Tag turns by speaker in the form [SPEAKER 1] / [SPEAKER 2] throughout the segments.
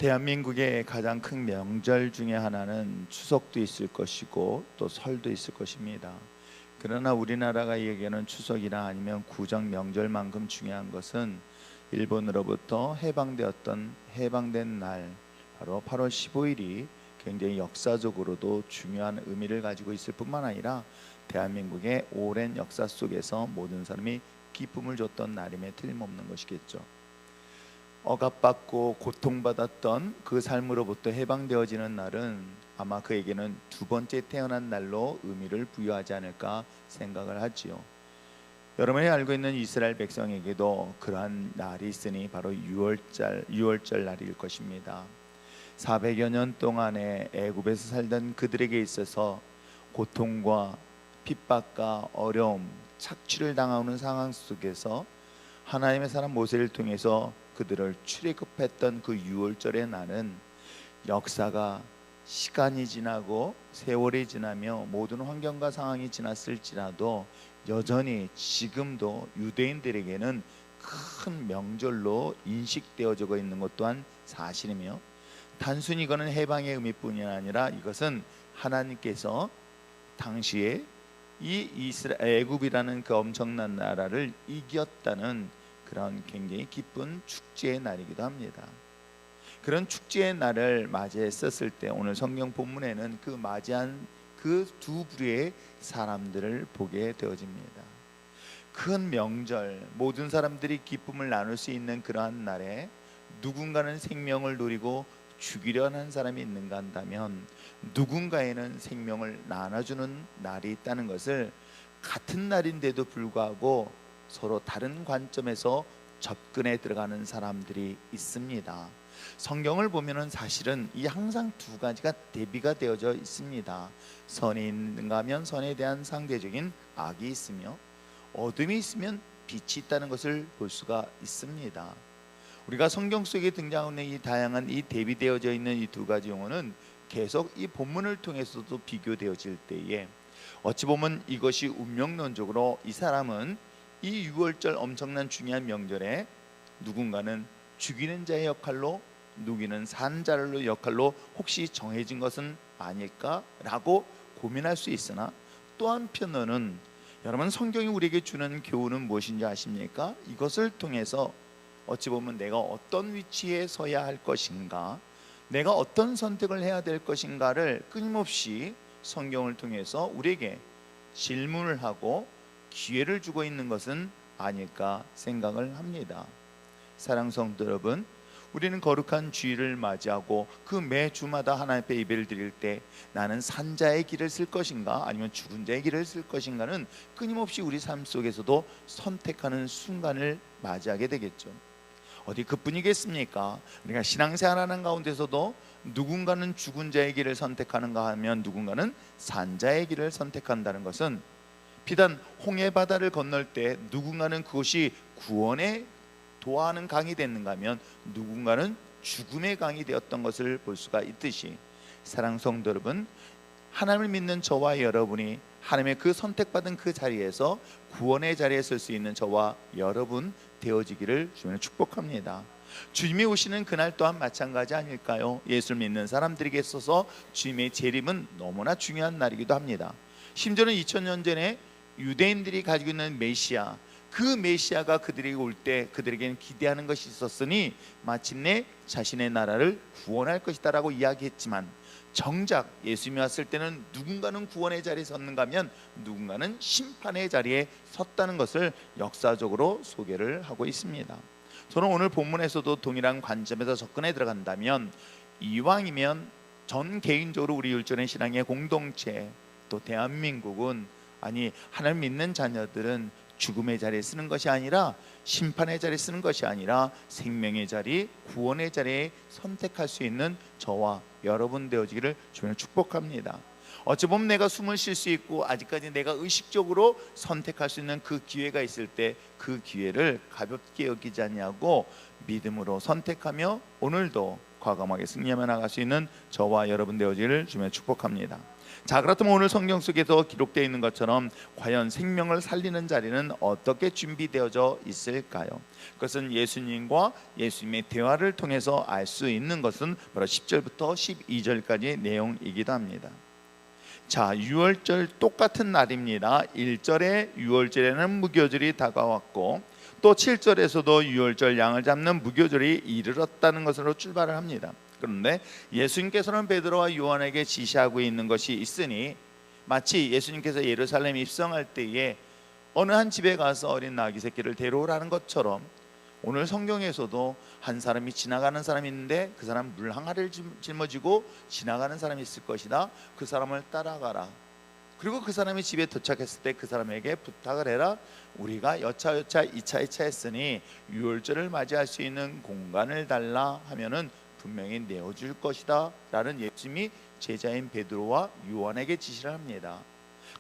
[SPEAKER 1] 대한민국의 가장 큰 명절 중에 하나는 추석도 있을 것이고 또 설도 있을 것입니다. 그러나 우리나라가 얘기하는 추석이나 아니면 구정 명절만큼 중요한 것은 일본으로부터 해방된 날 바로 8월 15일이 굉장히 역사적으로도 중요한 의미를 가지고 있을 뿐만 아니라 대한민국의 오랜 역사 속에서 모든 사람이 기쁨을 줬던 날임에 틀림없는 것이겠죠. 억압받고 고통받았던 그 삶으로부터 해방되어지는 날은 아마 그에게는 두 번째 태어난 날로 의미를 부여하지 않을까 생각을 하지요. 여러분이 알고 있는 이스라엘 백성에게도 그러한 날이 있으니 바로 유월절 날일 것입니다. 400여 년 동안에 애굽에서 살던 그들에게 있어서 고통과 핍박과 어려움, 착취를 당하는 상황 속에서 하나님의 사람 모세를 통해서 그들을 출애굽했던 그 유월절의 날은 역사가 시간이 지나고 세월이 지나며 모든 환경과 상황이 지났을지라도 여전히 지금도 유대인들에게는 큰 명절로 인식되어지고 있는 것 또한 사실이며, 단순히 이거는 해방의 의미뿐이 아니라 이것은 하나님께서 당시에 이 애굽이라는 그 엄청난 나라를 이겼다는 그런 굉장히 기쁜 축제의 날이기도 합니다. 그런 축제의 날을 맞이했었을 때 오늘 성경 본문에는 그 맞이한 그 두 부류의 사람들을 보게 되어집니다. 큰 명절, 모든 사람들이 기쁨을 나눌 수 있는 그러한 날에 누군가는 생명을 노리고 죽이려 하는 사람이 있는가 한다면 누군가에는 생명을 나눠주는 날이 있다는 것을, 같은 날인데도 불구하고 서로 다른 관점에서 접근해 들어가는 사람들이 있습니다. 성경을 보면은 사실은 이 항상 두 가지가 대비가 되어져 있습니다. 선이 있는가 하면 선에 대한 상대적인 악이 있으며, 어둠이 있으면 빛이 있다는 것을 볼 수가 있습니다. 우리가 성경 속에 등장하는 이 다양한 이 대비되어져 있는 이 두 가지 용어는 계속 이 본문을 통해서도 비교되어질 때에 어찌 보면 이것이 운명론적으로 이 사람은 이 유월절 엄청난 중요한 명절에 누군가는 죽이는 자의 역할로, 누구는 산 자의 역할로 혹시 정해진 것은 아닐까라고 고민할 수 있으나, 또 한편으로는 여러분, 성경이 우리에게 주는 교훈은 무엇인지 아십니까? 이것을 통해서 어찌 보면 내가 어떤 위치에 서야 할 것인가, 내가 어떤 선택을 해야 될 것인가를 끊임없이 성경을 통해서 우리에게 질문을 하고 기회를 주고 있는 것은 아닐까 생각을 합니다. 사랑하는 성도 여러분, 우리는 거룩한 주일을 맞이하고 그 매 주마다 하나님 앞에 예배를 드릴 때 나는 산자의 길을 쓸 것인가 아니면 죽은 자의 길을 쓸 것인가는 끊임없이 우리 삶 속에서도 선택하는 순간을 맞이하게 되겠죠. 어디 그뿐이겠습니까? 우리가 신앙생활하는 가운데서도 누군가는 죽은 자의 길을 선택하는가 하면 누군가는 산자의 길을 선택한다는 것은, 비단 홍해 바다를 건널 때 누군가는 그것이 구원의 도하는 강이 됐는가 하면 누군가는 죽음의 강이 되었던 것을 볼 수가 있듯이, 사랑하는 성도 여러분, 하나님을 믿는 저와 여러분이 하나님의 그 선택받은 그 자리에서 구원의 자리에 설 수 있는 저와 여러분 되어지기를 주님을 축복합니다. 주님이 오시는 그날 또한 마찬가지 아닐까요? 예수를 믿는 사람들에게 있어서 주님의 재림은 너무나 중요한 날이기도 합니다. 심지어는 2000년 전에 유대인들이 가지고 있는 메시아, 그 메시아가 그들에게 올 때 그들에게는 기대하는 것이 있었으니 마침내 자신의 나라를 구원할 것이다 라고 이야기했지만, 정작 예수님이 왔을 때는 누군가는 구원의 자리에 섰는가 하면 누군가는 심판의 자리에 섰다는 것을 역사적으로 소개를 하고 있습니다. 저는 오늘 본문에서도 동일한 관점에서 접근해 들어간다면, 이왕이면 전 개인적으로 우리 율전의 신앙의 공동체, 또 대한민국은, 아니 하나님 믿는 자녀들은 죽음의 자리에 쓰는 것이 아니라, 심판의 자리에 쓰는 것이 아니라 생명의 자리, 구원의 자리에 선택할 수 있는 저와 여러분 되어지기를 주님을 축복합니다. 어찌 보면 내가 숨을 쉴 수 있고 아직까지 내가 의식적으로 선택할 수 있는 그 기회가 있을 때 그 기회를 가볍게 여기지 않냐고 믿음으로 선택하며 오늘도 과감하게 승리하며 나갈 수 있는 저와 여러분 되어지기를 주님의 축복합니다. 자, 그렇다면 오늘 성경 속에서 기록되어 있는 것처럼 과연 생명을 살리는 자리는 어떻게 준비되어져 있을까요? 그것은 예수님과 예수님의 대화를 통해서 알 수 있는 것은 바로 10절부터 12절까지의 내용이기도 합니다. 자, 유월절 똑같은 날입니다. 1절에 유월절에는 무교절이 다가왔고 또 7절에서도 유월절 양을 잡는 무교절이 이르렀다는 것으로 출발을 합니다. 그런데 예수님께서는 베드로와 요한에게 지시하고 있는 것이 있으니, 마치 예수님께서 예루살렘 입성할 때에 어느 한 집에 가서 어린 나귀 새끼를 데려오라는 것처럼 오늘 성경에서도 한 사람이 지나가는 사람이 있는데 그 사람 물 항아리를 짊어지고 지나가는 사람이 있을 것이다. 그 사람을 따라가라. 그리고 그 사람이 집에 도착했을 때 그 사람에게 부탁을 해라. 우리가 여차여차 이차 했으니 유월절을 맞이할 수 있는 공간을 달라 하면은 분명히 내어줄 것이다 라는 예수님이 제자인 베드로와 요한에게 지시를 합니다.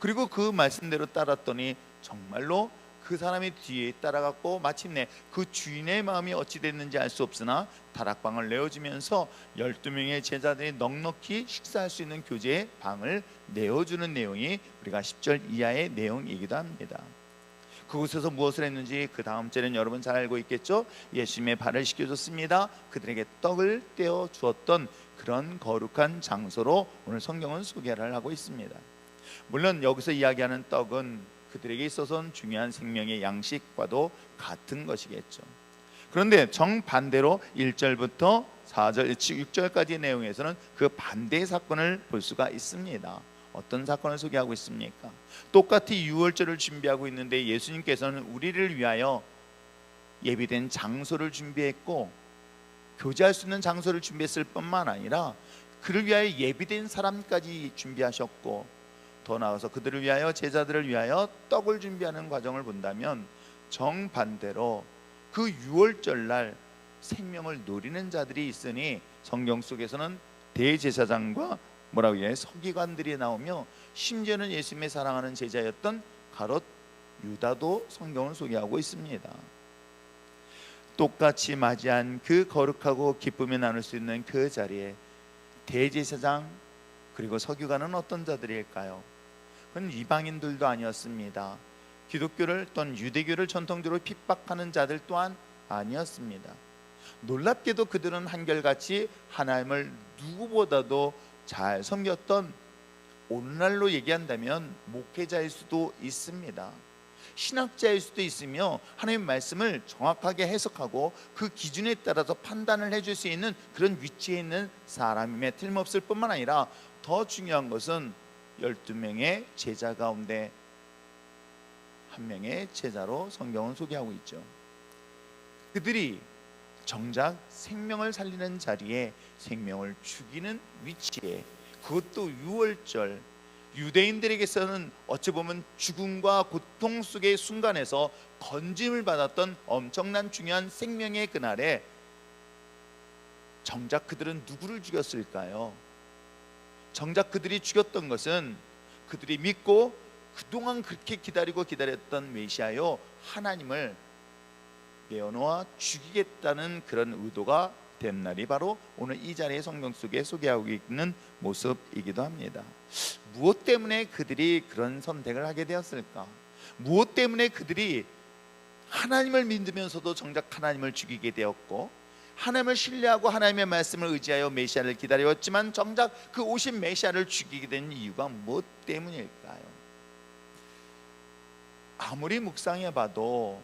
[SPEAKER 1] 그리고 그 말씀대로 따랐더니 정말로 그 사람이 뒤에 따라갔고 마침내 그 주인의 마음이 어찌 됐는지 알 수 없으나 다락방을 내어주면서 12명의 제자들이 넉넉히 식사할 수 있는 교제의 방을 내어주는 내용이 우리가 10절 이하의 내용이기도 합니다. 그곳에서 무엇을 했는지 그 다음 절은 여러분 잘 알고 있겠죠? 예수님의 발을 씻겨줬습니다. 그들에게 떡을 떼어 주었던 그런 거룩한 장소로 오늘 성경은 소개를 하고 있습니다. 물론 여기서 이야기하는 떡은 그들에게 있어서는 중요한 생명의 양식과도 같은 것이겠죠. 그런데 정반대로 1절부터 4절, 6절까지의 내용에서는 그 반대의 사건을 볼 수가 있습니다. 어떤 사건을 소개하고 있습니까? 똑같이 유월절을 준비하고 있는데 예수님께서는 우리를 위하여 예비된 장소를 준비했고 교제할 수 있는 장소를 준비했을 뿐만 아니라 그를 위하여 예비된 사람까지 준비하셨고 더 나아가서 그들을 위하여, 제자들을 위하여 떡을 준비하는 과정을 본다면 정반대로 그 유월절날 생명을 노리는 자들이 있으니 성경 속에서는 대제사장과 뭐라고 해야 서기관들이 나오며 심지어는 예수님의 사랑하는 제자였던 가롯 유다도 성경을 소개하고 있습니다. 똑같이 맞이한 그 거룩하고 기쁨이 나눌 수 있는 그 자리에 대제사장 그리고 서기관은 어떤 자들일까요? 그건 이방인들도 아니었습니다. 기독교를 또는 유대교를 전통적으로 핍박하는 자들 또한 아니었습니다. 놀랍게도 그들은 한결같이 하나님을 누구보다도 잘 섬겼던, 오늘날로 얘기한다면 목회자일 수도 있습니다. 신학자일 수도 있으며 하나님의 말씀을 정확하게 해석하고 그 기준에 따라서 판단을 해줄 수 있는 그런 위치에 있는 사람임에 틀림없을 뿐만 아니라 더 중요한 것은 12명의 제자 가운데 한 명의 제자로 성경은 소개하고 있죠. 그들이 정작 생명을 살리는 자리에 생명을 죽이는 위치에, 그것도 유월절, 유대인들에게서는 어찌 보면 죽음과 고통 속의 순간에서 건짐을 받았던 엄청난 중요한 생명의 그날에 정작 그들은 누구를 죽였을까요? 정작 그들이 죽였던 것은 그들이 믿고 그동안 그렇게 기다렸던 메시아요 하나님을 내어놓아 죽이겠다는 그런 의도가 된 날이 바로 오늘 이 자리에 성경 속에 소개하고 있는 모습이기도 합니다. 무엇 때문에 그들이 그런 선택을 하게 되었을까? 무엇 때문에 그들이 하나님을 믿으면서도 정작 하나님을 죽이게 되었고, 하나님을 신뢰하고 하나님의 말씀을 의지하여 메시아를 기다렸지만 정작 그 오신 메시아를 죽이게 된 이유가 무엇 때문일까요? 아무리 묵상해봐도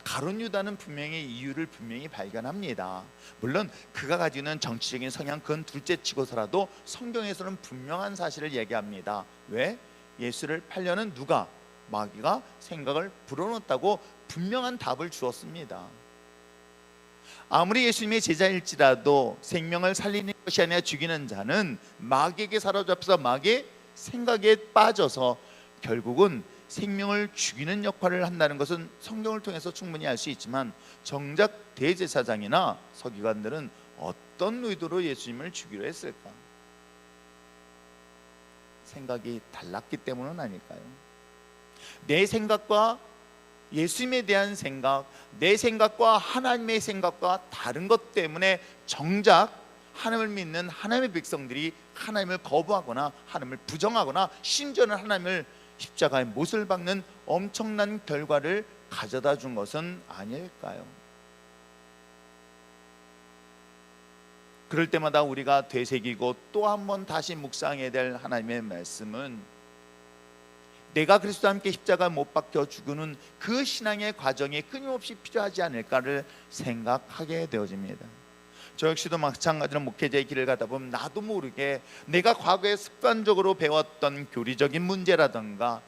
[SPEAKER 1] 가룟 유다는 분명히 이유를 발견합니다. 물론 그가 가지고 있는 정치적인 성향 그건 둘째치고서라도 성경에서는 분명한 사실을 얘기합니다. 왜? 예수를 팔려는 누가? 마귀가 생각을 불어넣었다고 분명한 답을 주었습니다. 아무리 예수님의 제자일지라도 생명을 살리는 것이 아니라 죽이는 자는 마귀에게 사로잡혀서 마귀의 생각에 빠져서 결국은 생명을 죽이는 역할을 한다는 것은 성경을 통해서 충분히 알 수 있지만 정작 대제사장이나 서기관들은 어떤 의도로 예수님을 죽이려 했을까? 생각이 달랐기 때문은 아닐까요? 내 생각과 예수님에 대한 생각, 내 생각과 하나님의 생각과 다른 것 때문에 정작 하나님을 믿는 하나님의 백성들이 하나님을 거부하거나 하나님을 부정하거나 심지어는 하나님을 십자가의 못을 박는 엄청난 결과를 가져다 준 것은 아닐까요? 그럴 때마다 우리가 되새기고 또 한 번 다시 묵상해야 될 하나님의 말씀은, 내가 그리스도와 함께 십자가에 못 박혀 죽는 그 신앙의 과정이 끊임없이 필요하지 않을까를 생각하게 되어집니다. 저 역시도 마찬가지로 목회자의 길을 가다 보면 나도 모르게 내가 과거에 습관적으로 배웠던 교리적인 문제라든가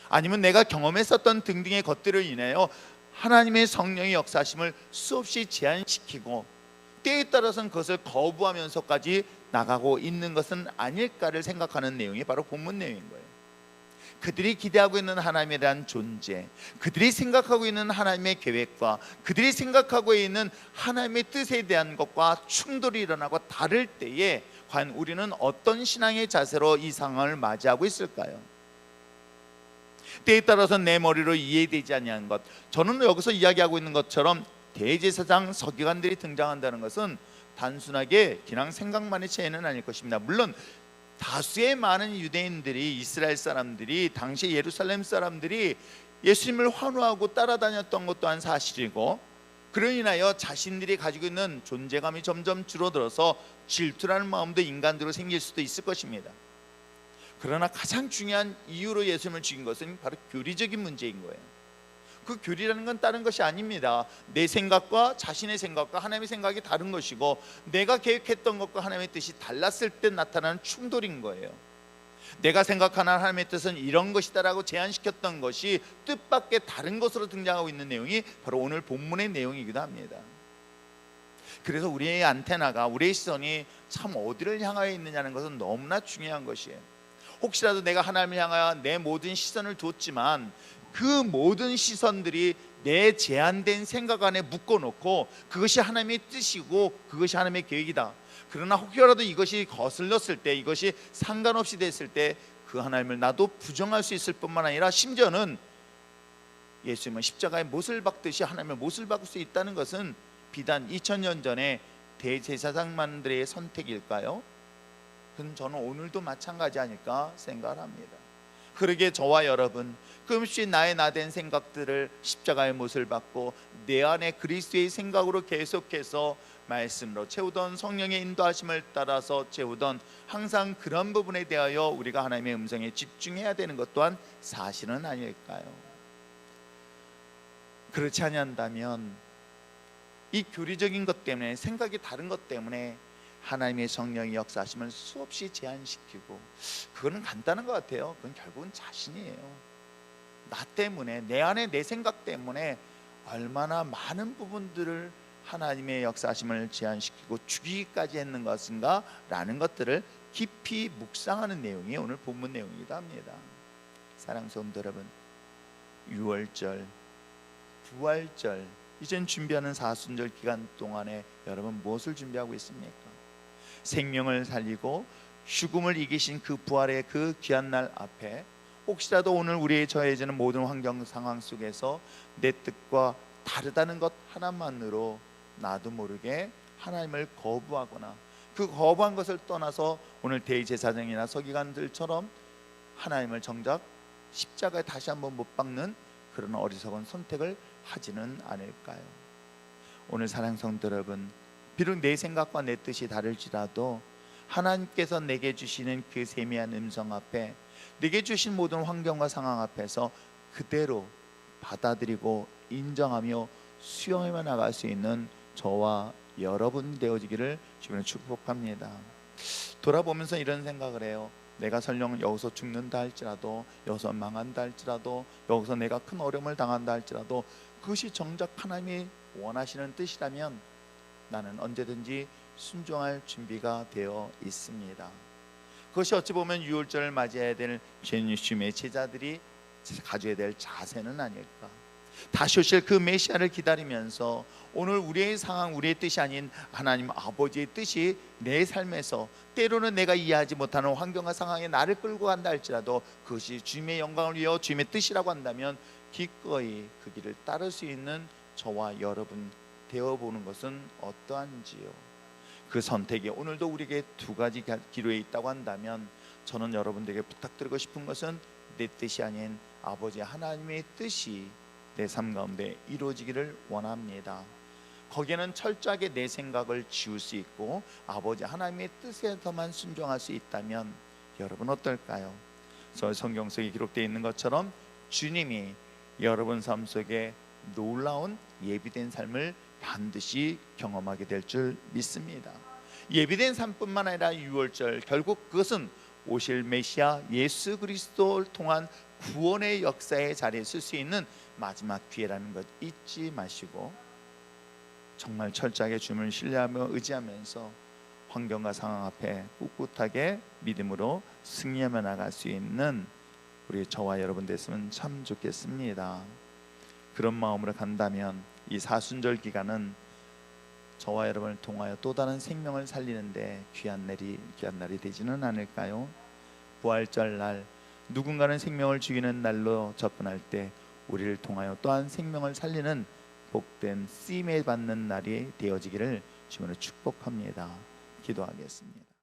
[SPEAKER 1] 아니면 내가 경험했었던 등등의 것들을 인하여 하나님의 성령의 역사심을 수없이 제한시키고 때에 따라서는 그것을 거부하면서까지 나가고 있는 것은 아닐까를 생각하는 내용이 바로 본문 내용인 거예요. 그들이 기대하고 있는 하나님에 대한 존재, 그들이 생각하고 있는 하나님의 계획과 그들이 생각하고 있는 하나님의 뜻에 대한 것과 충돌이 일어나고 다를 때에 과연 우리는 어떤 신앙의 자세로 이 상황을 맞이하고 있을까요? 때에 따라서 내 머리로 이해되지 아니한 것, 저는 여기서 이야기하고 있는 것처럼 대제사장 서기관들이 등장한다는 것은 단순하게 그냥 생각만의 차이는 아닐 것입니다. 물론 다수의 많은 유대인들이, 이스라엘 사람들이, 당시 예루살렘 사람들이 예수님을 환호하고 따라다녔던 것 또한 사실이고, 그로 인하여 자신들이 가지고 있는 존재감이 점점 줄어들어서 질투라는 마음도 인간적으로 생길 수도 있을 것입니다. 그러나 가장 중요한 이유로 예수님을 죽인 것은 바로 교리적인 문제인 거예요. 그 교리라는 건 다른 것이 아닙니다. 내 생각과 자신의 생각과 하나님의 생각이 다른 것이고, 내가 계획했던 것과 하나님의 뜻이 달랐을 때 나타나는 충돌인 거예요. 내가 생각하는 하나님의 뜻은 이런 것이다라고 제안시켰던 것이 뜻밖의 다른 것으로 등장하고 있는 내용이 바로 오늘 본문의 내용이기도 합니다. 그래서 우리의 안테나가, 우리의 시선이 참 어디를 향하여 있느냐는 것은 너무나 중요한 것이에요. 혹시라도 내가 하나님을 향하여 내 모든 시선을 뒀지만 그 모든 시선들이 내 제한된 생각 안에 묶어놓고 그것이 하나님의 뜻이고 그것이 하나님의 계획이다. 그러나 혹여라도 이것이 거슬렀을 때, 이것이 상관없이 됐을 때 그 하나님을 나도 부정할 수 있을 뿐만 아니라 심지어는 예수님은 십자가의 못을 박듯이 하나님의 못을 박을 수 있다는 것은 비단 2000년 전에 대제사장만들의 선택일까요? 그건 저는 오늘도 마찬가지 아닐까 생각을 합니다. 그러기에 저와 여러분, 끊임없이 나의 나된 생각들을 십자가의 못을 받고 내 안에 그리스도의 생각으로 계속해서 말씀으로 채우던, 성령의 인도하심을 따라서 채우던 항상 그런 부분에 대하여 우리가 하나님의 음성에 집중해야 되는 것 또한 사실은 아닐까요? 그렇지 아니한다면 이 교리적인 것 때문에, 생각이 다른 것 때문에 하나님의 성령의 역사하심을 수없이 제한시키고, 그거는 간단한 것 같아요. 그건 결국은 자신이에요. 나 때문에, 내 안에 내 생각 때문에 얼마나 많은 부분들을 하나님의 역사하심을 제한시키고 죽이기까지 했는 것인가 라는 것들을 깊이 묵상하는 내용이 오늘 본문 내용이기도 합니다. 사랑하는 성도 여러분, 유월절, 부활절, 이젠 준비하는 사순절 기간 동안에 여러분 무엇을 준비하고 있습니까? 생명을 살리고 죽음을 이기신 그 부활의 그 귀한 날 앞에 혹시라도 오늘 우리의 처해지는 모든 환경 상황 속에서 내 뜻과 다르다는 것 하나만으로 나도 모르게 하나님을 거부하거나 그 거부한 것을 떠나서 오늘 대제사장이나 서기관들처럼 하나님을 정작 십자가에 다시 한번 못 박는 그런 어리석은 선택을 하지는 않을까요? 오늘 사랑하는 성도 여러분, 비록 내 생각과 내 뜻이 다를지라도 하나님께서 내게 주시는 그 세미한 음성 앞에, 내게 주신 모든 환경과 상황 앞에서 그대로 받아들이고 인정하며 수용하며 나갈 수 있는 저와 여러분 되어지기를 주변에 축복합니다. 돌아보면서 이런 생각을 해요. 내가 설령 여기서 죽는다 할지라도, 여기서 망한다 할지라도, 여기서 내가 큰 어려움을 당한다 할지라도 그것이 정작 하나님이 원하시는 뜻이라면 나는 언제든지 순종할 준비가 되어 있습니다. 그것이 어찌 보면 유월절을 맞이해야 될 예수님의 제자들이 가져야 될 자세는 아닐까. 다시 오실 그 메시아를 기다리면서 오늘 우리의 상황, 우리의 뜻이 아닌 하나님 아버지의 뜻이 내 삶에서 때로는 내가 이해하지 못하는 환경과 상황에 나를 끌고 간다 할지라도 그것이 주님의 영광을 위하여 주님의 뜻이라고 한다면 기꺼이 그 길을 따를 수 있는 저와 여러분 되어보는 것은 어떠한지요. 그 선택이 오늘도 우리에게 두 가지 기로에 있다고 한다면 저는 여러분들에게 부탁드리고 싶은 것은 내 뜻이 아닌 아버지 하나님의 뜻이 내 삶 가운데 이루어지기를 원합니다. 거기에는 철저하게 내 생각을 지울 수 있고 아버지 하나님의 뜻에서만 순종할 수 있다면 여러분 어떨까요? 저 성경 속에 기록되어 있는 것처럼 주님이 여러분 삶 속에 놀라운 예비된 삶을 반드시 경험하게 될 줄 믿습니다. 예비된 삶뿐만 아니라 유월절, 결국 그것은 오실 메시아 예수 그리스도를 통한 구원의 역사의 자리에 설 수 있는 마지막 기회라는 것 잊지 마시고 정말 철저하게 주님을 신뢰하며 의지하면서 환경과 상황 앞에 꿋꿋하게 믿음으로 승리하며 나갈 수 있는 우리 저와 여러분 됐으면 참 좋겠습니다. 그런 마음으로 간다면 이 사순절 기간은 저와 여러분을 통하여 또 다른 생명을 살리는데 귀한 날이 되지는 않을까요? 부활절 날 누군가는 생명을 죽이는 날로 접근할 때 우리를 통하여 또한 생명을 살리는 복된 쓰임을 받는 날이 되어지기를 주님으로 축복합니다. 기도하겠습니다.